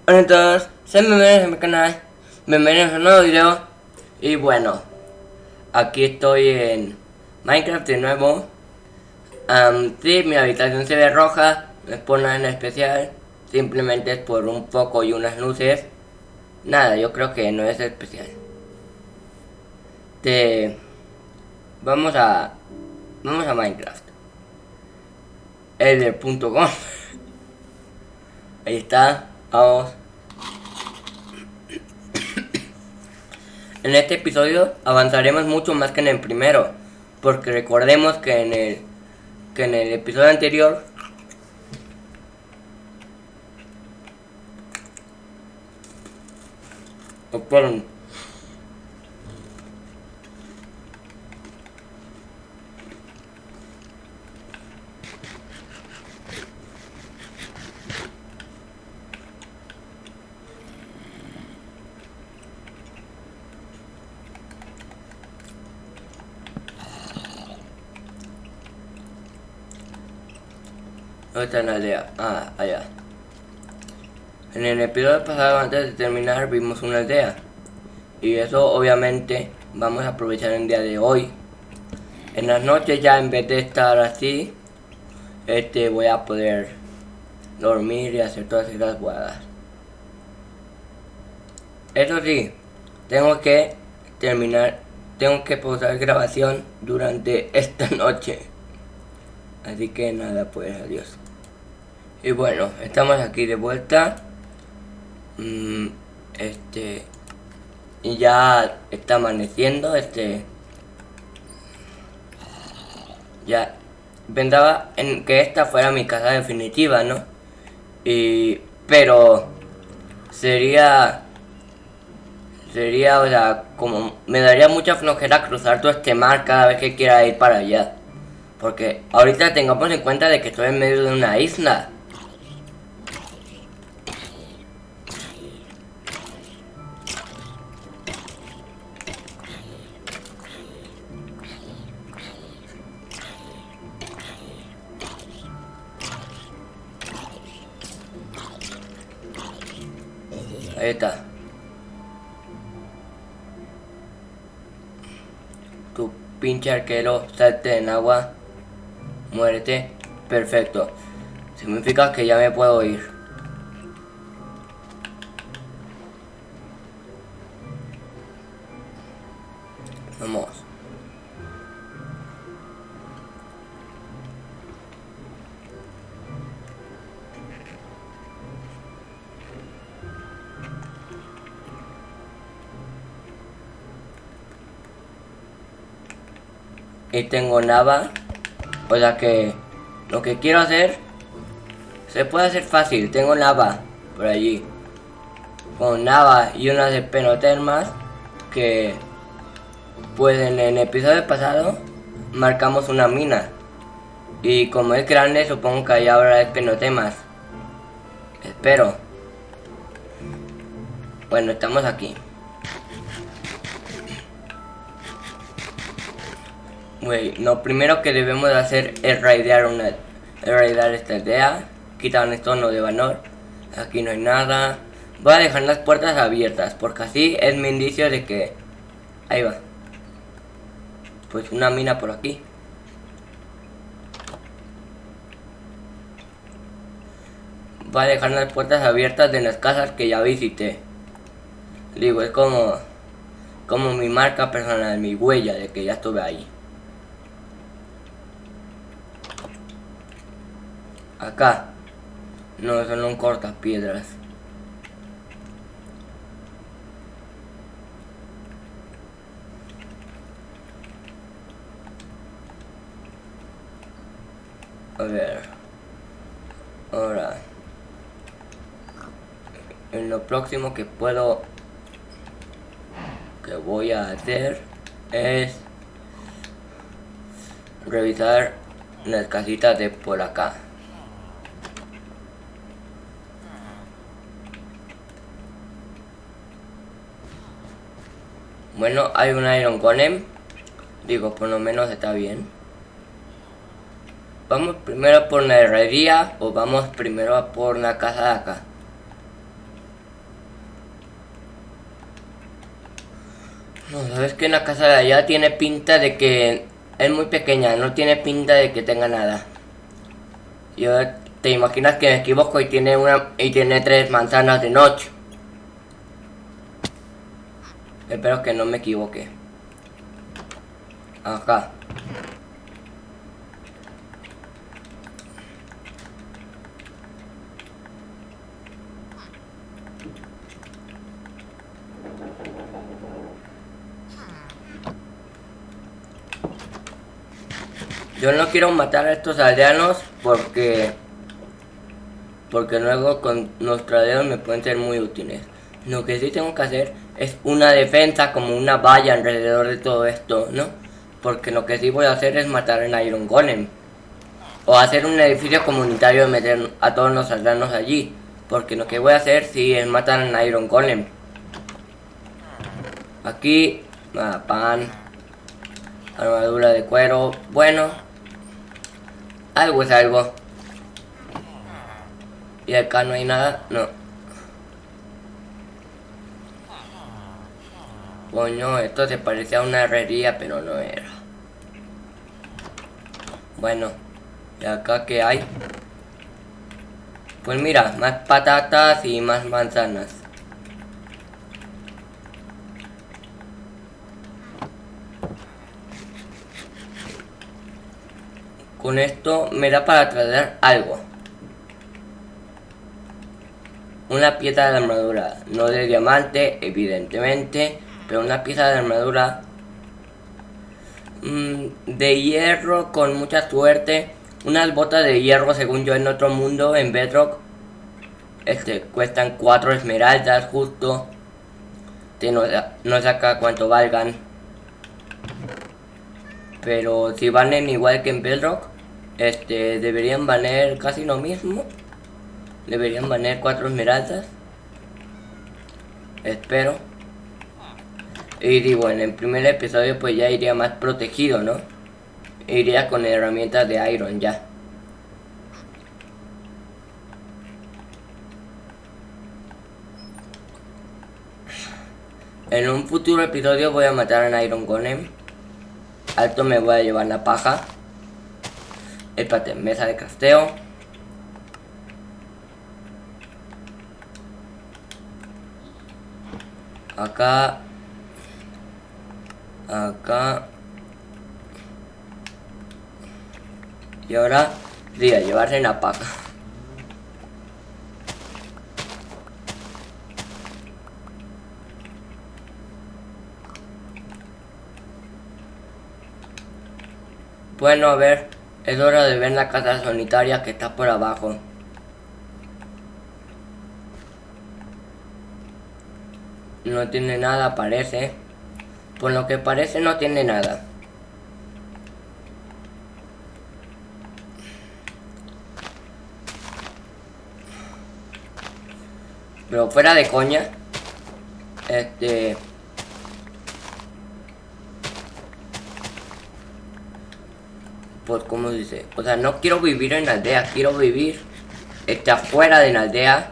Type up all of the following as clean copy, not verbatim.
Hola a todos, sean bienvenidos a mi canal, bienvenidos a un nuevo video. Y bueno, aquí estoy en Minecraft de nuevo. Sí, mi habitación se ve roja, no es por nada en especial, simplemente es por un foco y unas luces. Nada, yo creo que no es especial. Te... Vamos a... Vamos a Minecraft. Eder.com. Ahí está, vamos. En este episodio avanzaremos mucho más que en el primero, porque recordemos que en el episodio anterior esperen, ¿dónde está la aldea? Ah, allá. En el episodio pasado, antes de terminar, vimos una aldea, y eso obviamente vamos a aprovechar el día de hoy. En las noches, ya en vez de estar así, voy a poder dormir y hacer todas esas guadas. Eso sí, tengo que terminar, tengo que pausar grabación durante esta noche. Así que nada, pues adiós. Y bueno, estamos aquí de vuelta. Y ya está amaneciendo. Ya pensaba en que esta fuera mi casa definitiva, ¿no? Pero sería, o sea, como me daría mucha flojera cruzar todo este mar cada vez que quiera ir para allá. Porque ahorita tengamos en cuenta de que estoy en medio de una isla. Ahí está. Tu pinche arquero, salte en agua. Muérete. Perfecto. Significa que ya me puedo ir. Vamos. Y tengo lava. O sea que lo que quiero hacer se puede hacer fácil. Tengo lava por allí. Con lava y unas espenotermas que pues en el episodio pasado marcamos una mina. Y como es grande, supongo que ahí habrá espenotemas. Espero. Bueno, estamos aquí. Wey, lo primero que debemos de hacer es raidear esta aldea. Quitar un tono de valor. Aquí no hay nada. Voy a dejar las puertas abiertas, porque así es mi indicio de que... Ahí va. Pues una mina por aquí. Voy a dejar las puertas abiertas de las casas que ya visité. Digo, es como mi marca personal, mi huella de que ya estuve ahí. Acá. No, eso no corta piedras. A ver. Ahora. En lo próximo que voy a hacer es revisar las casitas de por acá. Bueno, hay un Iron Golem. Digo, por lo menos está bien. ¿Vamos primero por la herrería o vamos primero a por la casa de acá? No, sabes que la casa de allá tiene pinta de que es muy pequeña, no tiene pinta de que tenga nada. Yo te imaginas que me equivoco y tiene 3 manzanas de noche. Espero que no me equivoque. Acá. Yo no quiero matar a estos aldeanos porque luego con nuestros aldeanos me pueden ser muy útiles. Lo que sí tengo que hacer es una defensa, como una valla alrededor de todo esto, ¿no? Porque lo que sí voy a hacer es matar en Iron Golem. O hacer un edificio comunitario y meter a todos los aldeanos allí. Porque lo que voy a hacer sí es matar en Iron Golem. Aquí, pan, armadura de cuero, bueno, algo es algo. Y acá no hay nada, no. Coño, esto se parecía a una herrería, pero no era. Bueno, ¿y acá qué hay? Pues mira, más patatas y más manzanas. Con esto me da para traer algo. Una pieza de armadura, no de diamante, evidentemente, pero una pieza de armadura de hierro con mucha suerte. Unas botas de hierro, según yo, en otro mundo, en Bedrock, cuestan 4 esmeraldas justo. No sé acá cuánto valgan, pero si valen igual que en Bedrock, deberían valer casi lo mismo. Deberían valer 4 esmeraldas. Espero. Y digo, en el primer episodio pues ya iría más protegido, ¿no? Iría con herramientas de Iron ya. En un futuro episodio voy a matar a Iron Golem. Alto me voy a llevar la paja. Espérate, mesa de crafteo. Acá. Acá. Y ahora, sí, a llevarse la paja. Bueno, a ver, es hora de ver la casa solitaria que está por abajo. No tiene nada, parece. Por lo que parece no tiene nada. Pero fuera de coña, pues como dice, o sea, no quiero vivir en la aldea, quiero vivir afuera de la aldea,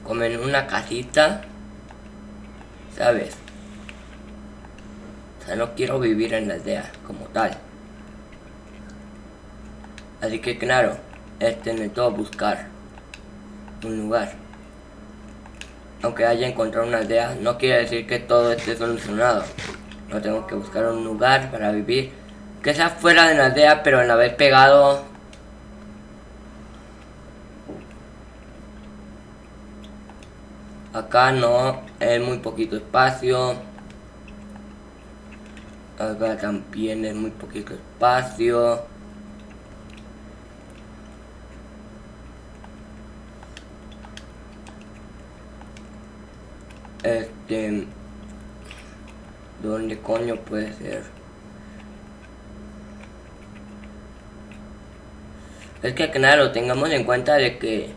como en una casita, ¿sabes? O sea, no quiero vivir en la aldea como tal. Así que claro, necesito buscar un lugar. Aunque haya encontrado una aldea, no quiere decir que todo esté solucionado. No tengo que buscar un lugar para vivir que sea fuera de la aldea, pero en la vez pegado. Acá no, es muy poquito espacio. Acá también es muy poquito espacio. ¿Dónde coño puede ser? Es que claro, tengamos en cuenta de que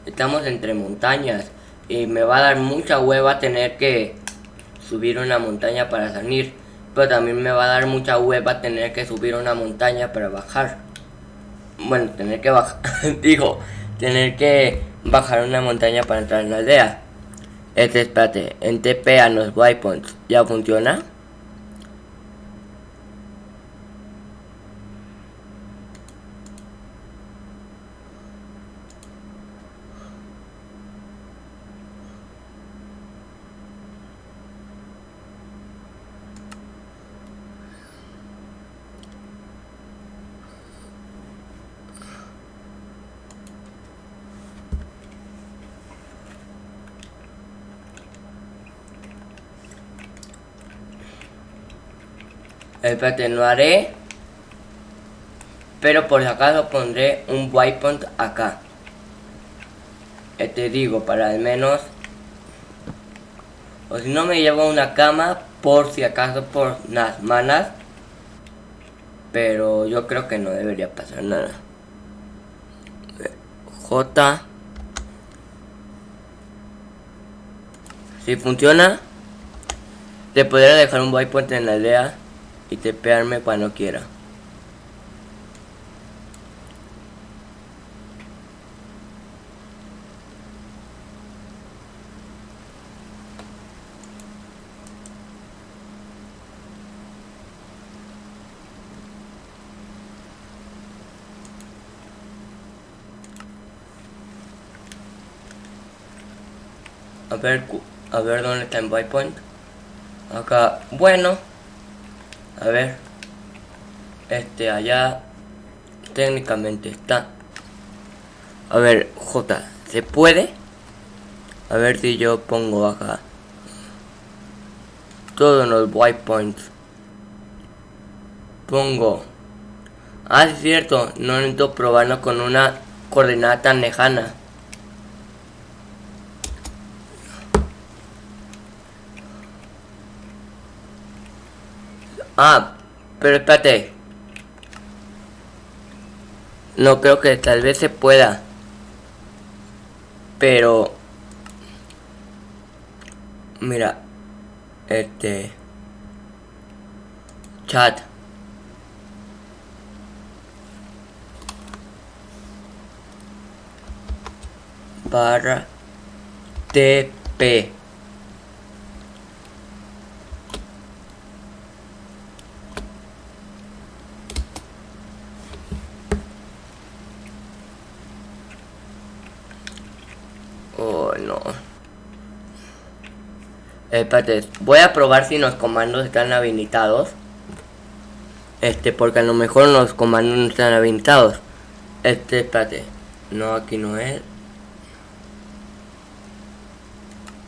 estamos entre montañas y me va a dar mucha hueva tener que subir una montaña para salir, pero también me va a dar mucha hueva tener que subir una montaña para bajar. Bueno, tener que bajar, digo, tener que bajar una montaña para entrar en la aldea. Espérate, en TP a los waypoints ya funciona. Espérate, no haré. Pero por si acaso pondré un waypoint acá. Te digo, para al menos. O si no me llevo una cama, por si acaso por las malas. Pero yo creo que no debería pasar nada. J. Si funciona, te podría dejar un waypoint en la aldea y tepearme cuando quiera. A ver dónde está el waypoint. Acá, bueno. A ver. Allá. Técnicamente está. A ver, J. ¿Se puede? A ver si yo pongo acá todos los waypoints. Pongo. Ah, es cierto. No necesito probarlo con una coordenada tan lejana. Ah, pero espérate. No creo que tal vez se pueda. Pero mira, chat. Barra TP. Oh, no. Espérate, voy a probar si los comandos están habilitados. Porque a lo mejor los comandos no están habilitados. Espérate. No, aquí no es.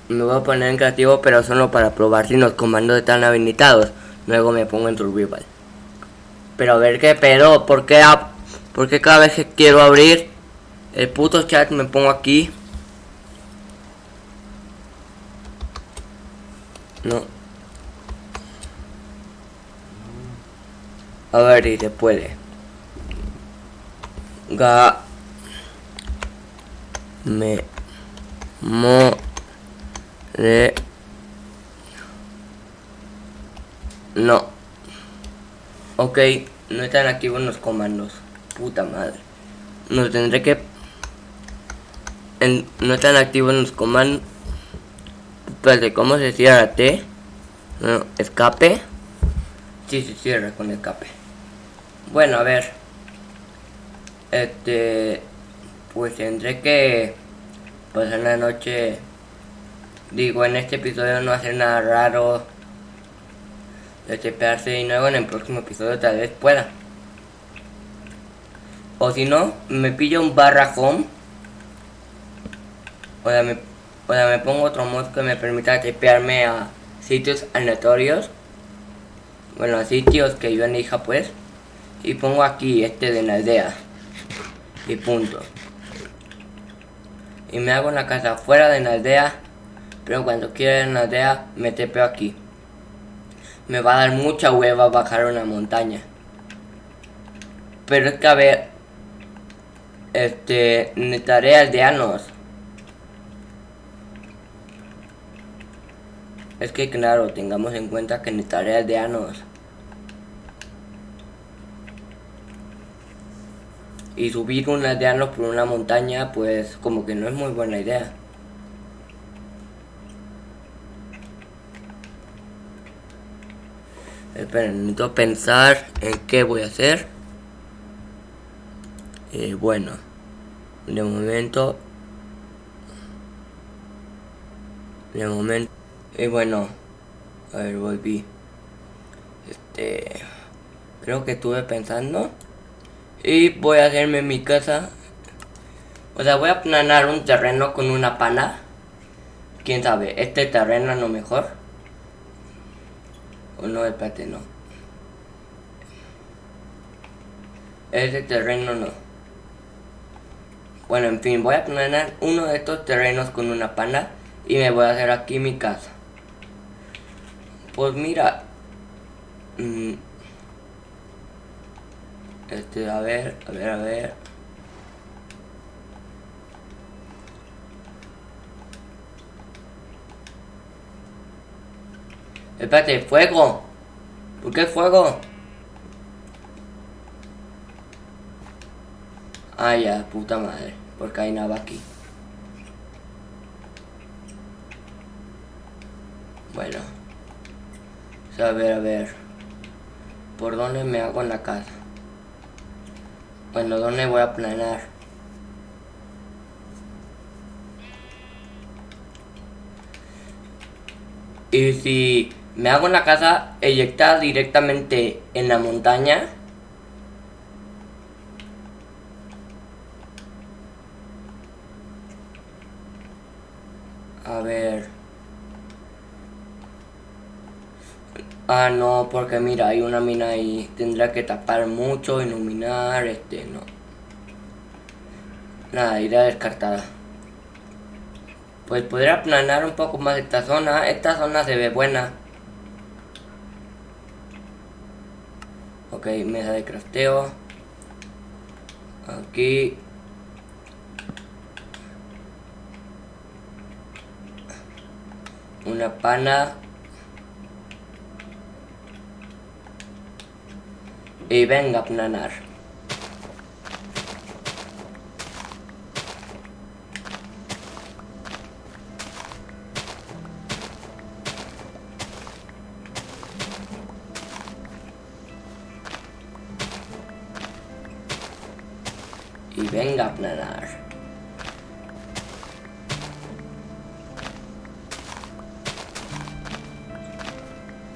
Me voy a poner en creativo, pero solo para probar si los comandos están habilitados. Luego me pongo en survival. Pero a ver qué pedo, ¿por qué cada vez que quiero abrir el puto chat me pongo aquí? No. A ver si se puede. No. Ok, no están activos los comandos. Puta madre. No tendré que... no están activos los comandos. Espérate, ¿cómo se cierra T? No, escape. Sí, se cierra con escape. Bueno, a ver. Pues tendré que pasar la noche. Digo, en este episodio no hacer nada raro. De tepearse y luego en el próximo episodio tal vez pueda. O si no, me pillo un barra home. O sea, me pongo otro mod que me permita tepearme a sitios aleatorios. Bueno, a sitios que yo elija pues. Y pongo aquí de la aldea. Y punto. Y me hago una casa fuera de la aldea. Pero cuando quiera en la aldea me tepeo aquí. Me va a dar mucha hueva bajar una montaña. Pero es que a ver. Necesitaré aldeanos. Es que claro, tengamos en cuenta que necesitaré aldeanos. Y subir un aldeano por una montaña, pues como que no es muy buena idea. Esperen, necesito pensar en qué voy a hacer. Bueno, de momento. Bueno, a ver, volví. Creo que estuve pensando. Y voy a hacerme mi casa. O sea, voy a aplanar un terreno con una pana. Quién sabe, este terreno no mejor. O no, espérate, no. Este terreno no. Bueno, en fin, voy a aplanar uno de estos terrenos con una pana. Y me voy a hacer aquí mi casa. Pues mira. A ver. Espérate, fuego. ¿Por qué fuego? Ah, ya, puta madre. Porque hay nada aquí. Bueno. A ver. ¿Por dónde me hago en la casa? Bueno, ¿dónde voy a planear? Y si me hago en la casa eyectada directamente en la montaña. A ver. Ah, no, porque mira, hay una mina ahí. Tendrá que tapar mucho, iluminar, no. Nada, idea descartada. Pues podría aplanar un poco más esta zona. Esta zona se ve buena. Ok, mesa de crafteo. Aquí. Una pana. Y venga a aplanar. Y venga a aplanar.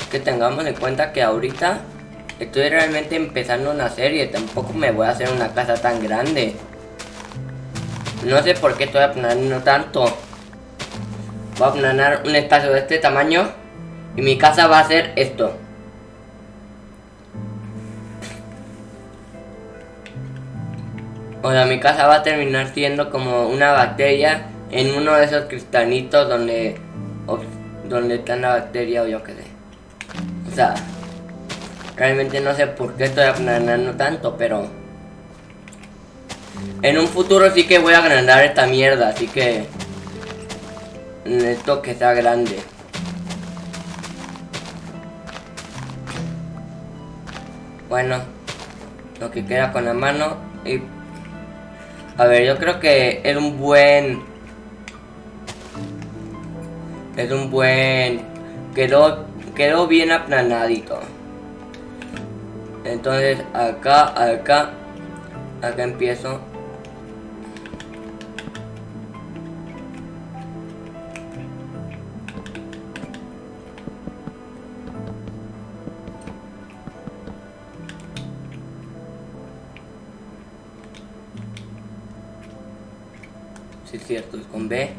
Que tengamos en cuenta que ahorita estoy realmente empezando una serie. Tampoco me voy a hacer una casa tan grande. No sé por qué estoy aplanando tanto. Voy a aplanar un espacio de este tamaño. Y mi casa va a ser esto. O sea, mi casa va a terminar siendo como una bacteria en uno de esos cristalitos donde está la bacteria o yo qué sé. O sea, realmente no sé por qué estoy aplanando tanto, pero en un futuro sí que voy a agrandar esta mierda, así que necesito que sea grande. Bueno, lo que queda con la mano y... A ver, yo creo que es un buen... Quedó bien aplanadito. Entonces acá empiezo. Sí, es cierto, es con B.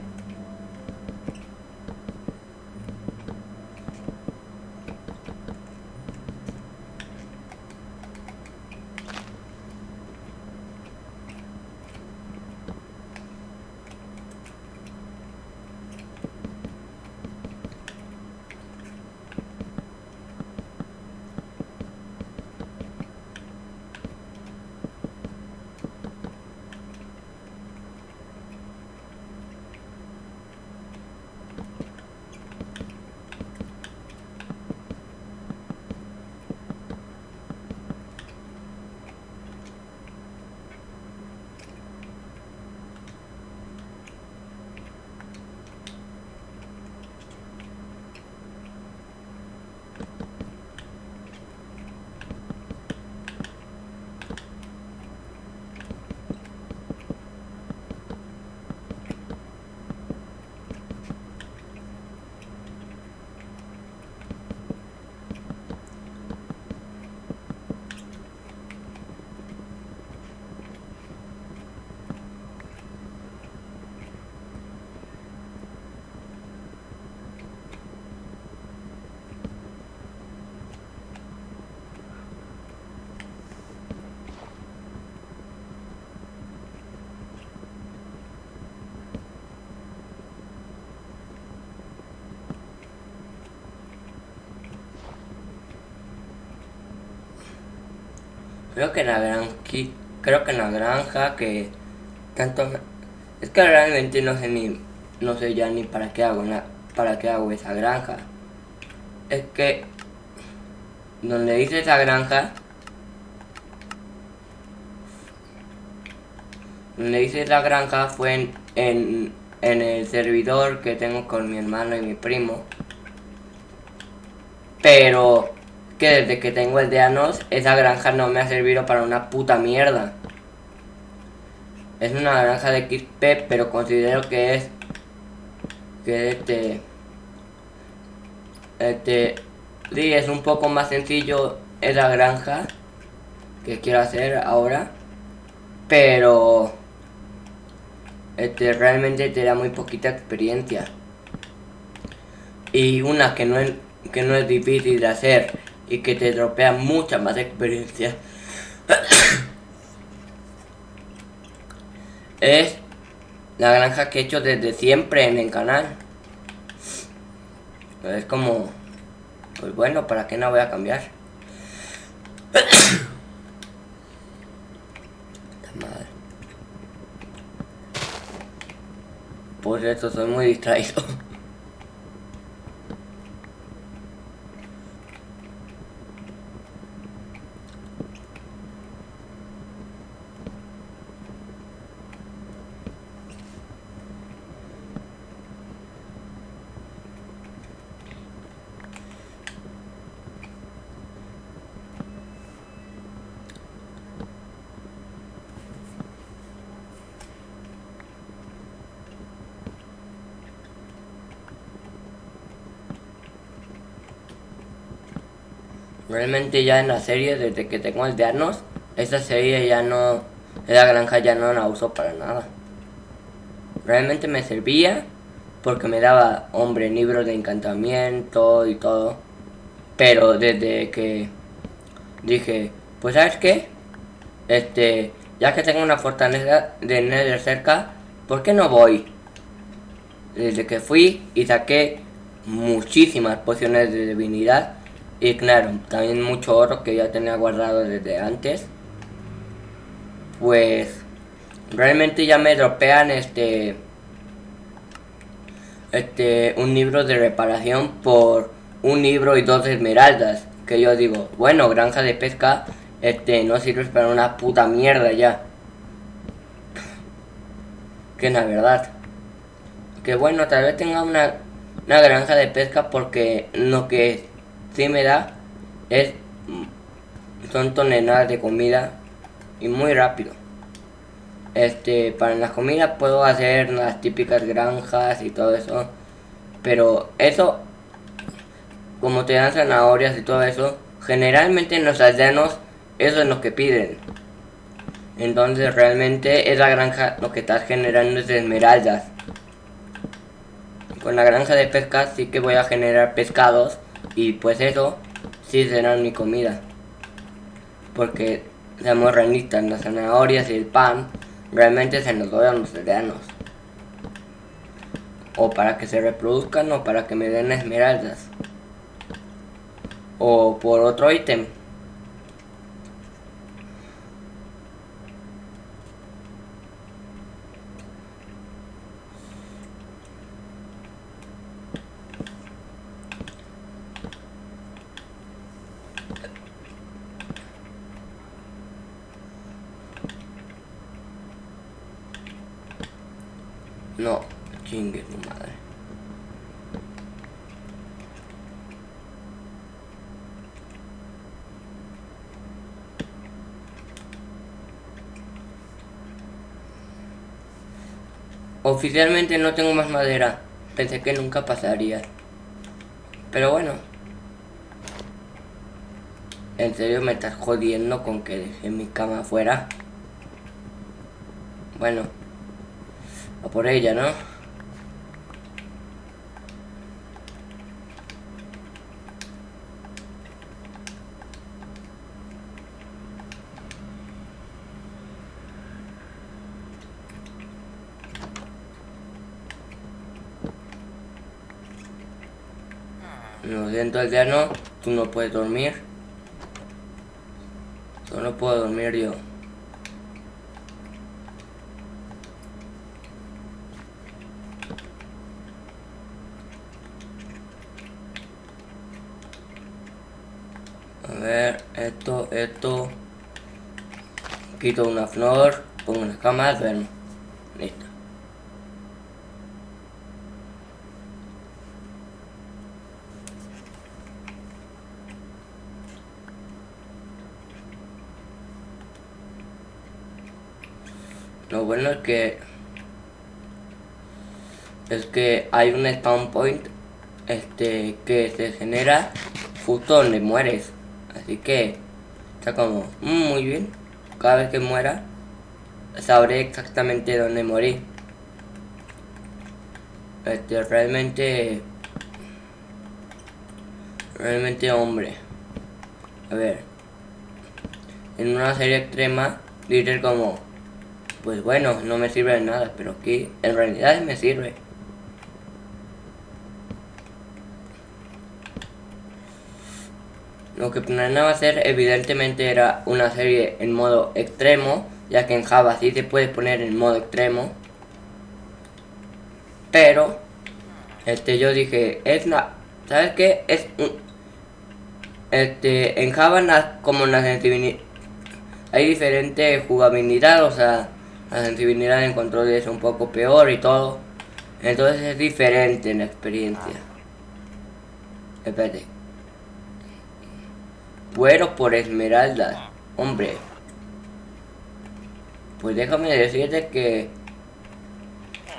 Creo que en la granja, creo que en la granja que tanto es que realmente no sé ya ni para qué hago para qué hago esa granja. Es que donde hice esa granja, donde hice la granja fue en el servidor que tengo con mi hermano y mi primo. Pero que desde que tengo el de Anos, esa granja no me ha servido para una puta mierda. Es una granja de XP, pero considero que es que sí, es un poco más sencillo esa granja que quiero hacer ahora, pero realmente te da muy poquita experiencia y una que no es difícil de hacer y que te dropea mucha más experiencia es la granja que he hecho desde siempre en el canal. Es como, pues bueno, ¿para qué no voy a cambiar? Madre. Por eso soy muy distraído. Realmente ya en la serie, desde que tengo el de Arnos, esa serie ya no, esa granja ya no la uso para nada. Realmente me servía porque me daba, hombre, libros de encantamiento y todo. Pero desde que dije, pues ¿sabes qué? Ya que tengo una fortaleza de Nether cerca, ¿por qué no voy? Desde que fui y saqué muchísimas pociones de divinidad y claro, también mucho oro que ya tenía guardado desde antes. Pues realmente ya me dropean un libro de reparación por un libro y 2 esmeraldas. Que yo digo, bueno, granja de pesca, no sirve para una puta mierda ya. Que es la verdad. Que bueno, tal vez tenga una granja de pesca porque lo que sí me da es son toneladas de comida y muy rápido. Para las comidas puedo hacer las típicas granjas y todo eso, pero eso, como te dan zanahorias y todo eso, generalmente en los aldeanos eso es lo que piden. Entonces realmente esa granja lo que estás generando es esmeraldas. Con la granja de pesca sí que voy a generar pescados y pues eso sí será mi comida. Porque seamos realistas, las zanahorias y el pan realmente se nos doy a los aldeanos. O para que se reproduzcan o para que me den esmeraldas. O por otro ítem. No, chingue su madre. Oficialmente no tengo más madera. Pensé que nunca pasaría. Pero bueno. ¿En serio me estás jodiendo con que dejé mi cama afuera? Bueno. A por ella, ¿no? Lo siento, aldeano. Tú no puedes dormir. Solo puedo dormir yo. A ver, esto. Quito una flor, pongo una cama, duermo. Listo. Lo bueno es que hay un spawn point que se genera justo donde mueres. Así que está como muy bien. Cada vez que muera sabré exactamente dónde morí. Realmente hombre. A ver, en una serie extrema dices como, pues bueno, no me sirve de nada, pero aquí en realidad me sirve. Lo que planeaba hacer evidentemente era una serie en modo extremo, ya que en Java sí se puede poner en modo extremo. Pero yo dije, ¿sabes qué? En Java como la sensibilidad hay diferente jugabilidad, o sea, la sensibilidad en control es un poco peor y todo. Entonces es diferente en la experiencia. Espérate. Cuero por esmeraldas. Hombre. Pues déjame decirte que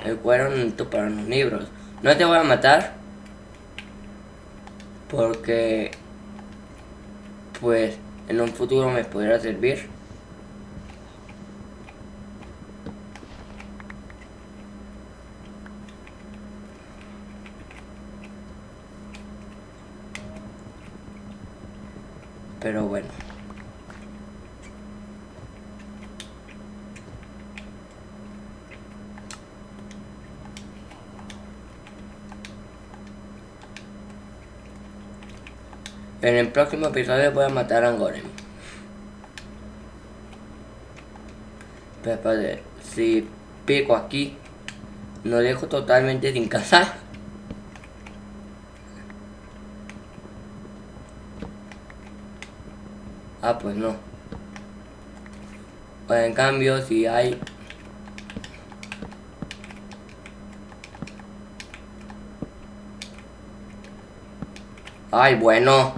el cuero no necesito para los libros. No te voy a matar. Porque pues en un futuro me podrá servir. Pero bueno. En el próximo episodio voy a matar a un golem. Pero espérate, si pico aquí, lo dejo totalmente sin cazar. Ah, pues no. O en cambio, si hay... Ay, bueno.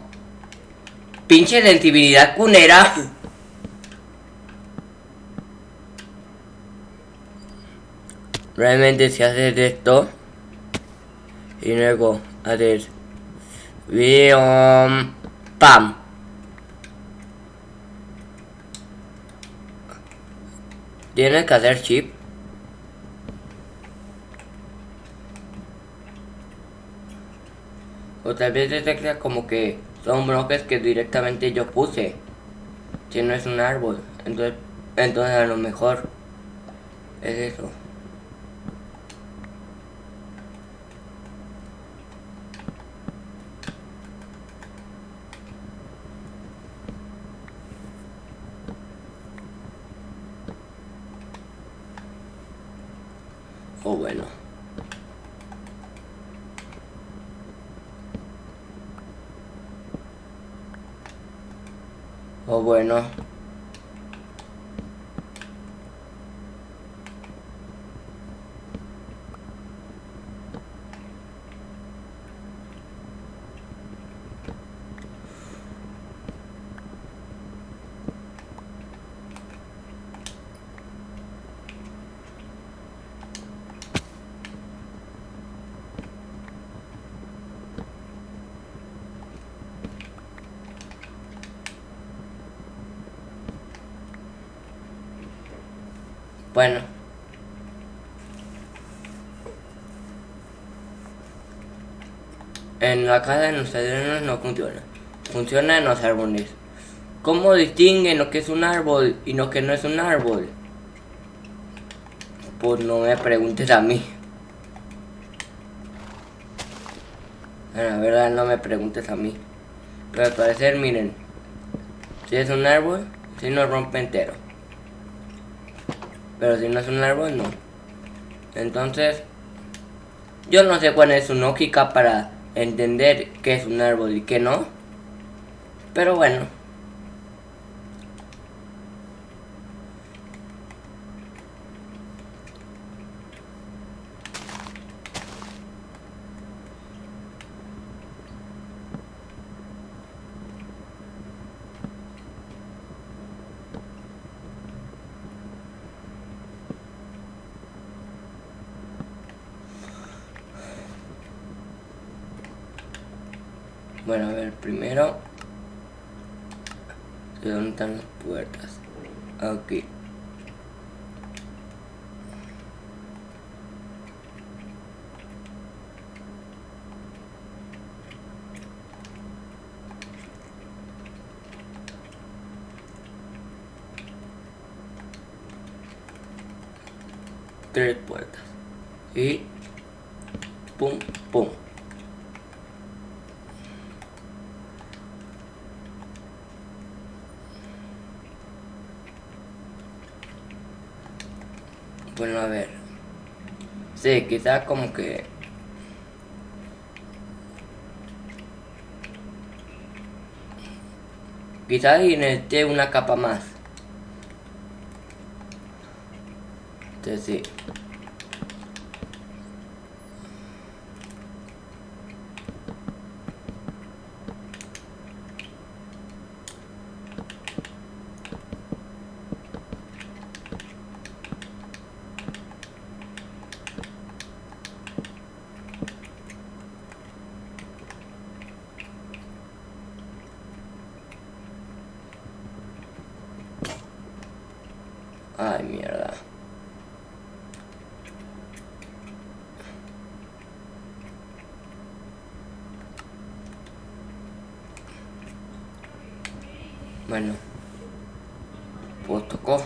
Pinche sensibilidad cunera. Realmente si haces esto y luego haces pam. Tienes que hacer chip. O tal vez detecta como que son bloques que directamente yo puse. Si no es un árbol. Entonces a lo mejor es eso. O bueno. O bueno. Bueno. En la casa de los terrenos no funciona. Funciona en los árboles. ¿Cómo distinguen lo que es un árbol y lo que no es un árbol? Pues no me preguntes a mí. La verdad no me preguntes a mí. Pero al parecer, miren. Si es un árbol, Si no rompe entero. Pero si no es un árbol, no. Entonces, yo no sé cuál es su lógica para entender qué es un árbol y qué no. Pero bueno. Bueno, a ver, primero. ¿De dónde están las puertas? Aquí. Tres puertas. Y pum, pum. Bueno, a ver. Sí, quizás como que... Quizás necesite una capa más. Entonces sí. Ay, mierda. Bueno. Pues tocó.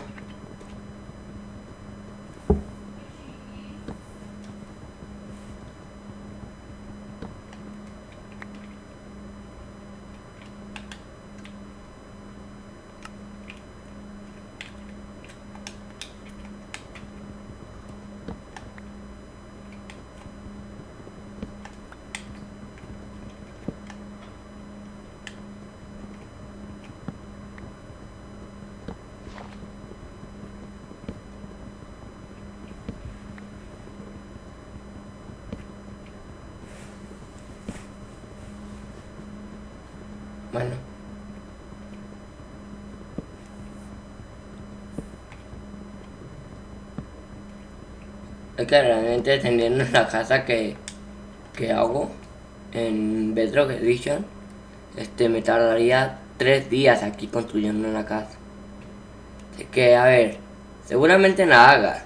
Bueno. Es que realmente teniendo la casa que hago en Bedrock Edition, me tardaría 3 días aquí construyendo una casa. Así que, a ver, seguramente la haga.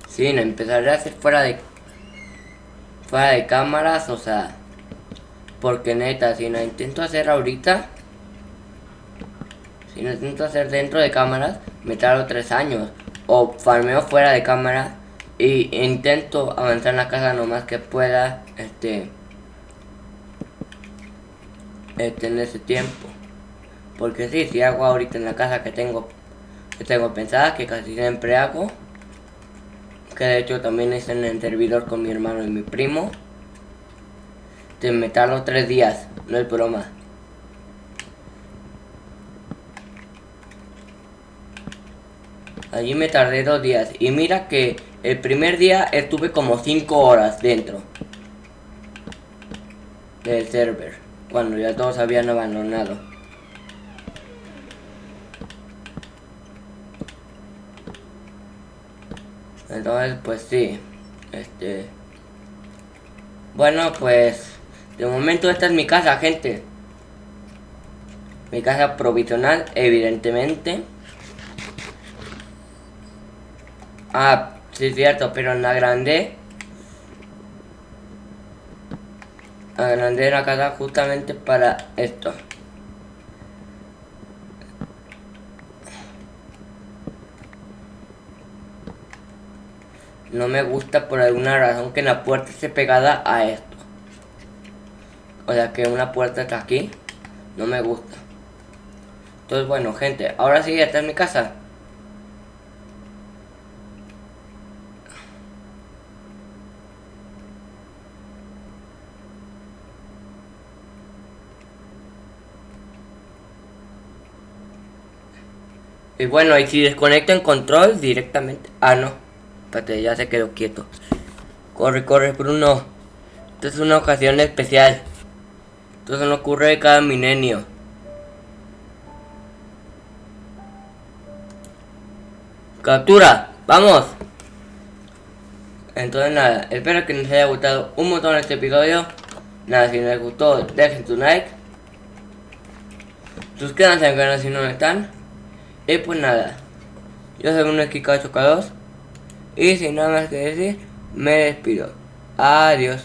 Sí, la empezaré a hacer fuera de cámaras, o sea, porque neta, si la intento hacer ahorita, si la intento hacer dentro de cámaras, me tardo 3 años. O farmeo fuera de cámara y intento avanzar en la casa lo más que pueda, en ese tiempo. Porque sí, si hago ahorita en la casa que tengo pensada, que casi siempre hago, que de hecho también hice en el servidor con mi hermano y mi primo, me tardo 3 días, no es broma. Allí me tardé 2 días y mira que el primer día estuve como 5 horas dentro del server, cuando ya todos habían abandonado. Entonces pues sí, bueno, pues de momento esta es mi casa, gente. Mi casa provisional, evidentemente. Ah, sí es cierto, pero la agrandé la casa justamente para esto. No me gusta por alguna razón que la puerta esté pegada a esto. O sea que una puerta está aquí. No me gusta. Entonces bueno, gente, ahora sí, esta es mi casa. Y bueno, y si desconecto en control directamente... Ah, no. Espérate, ya se quedó quieto. Corre, corre, Bruno. Esto es una ocasión especial. Esto no ocurre cada milenio. ¡Captura! ¡Vamos! Entonces nada, espero que les haya gustado un montón este episodio. Nada, si les gustó, dejen su like. Suscríbanse al canal si no lo están. Y pues nada, yo soy un Kika 8K2. Y sin nada más que decir, me despido. Adiós.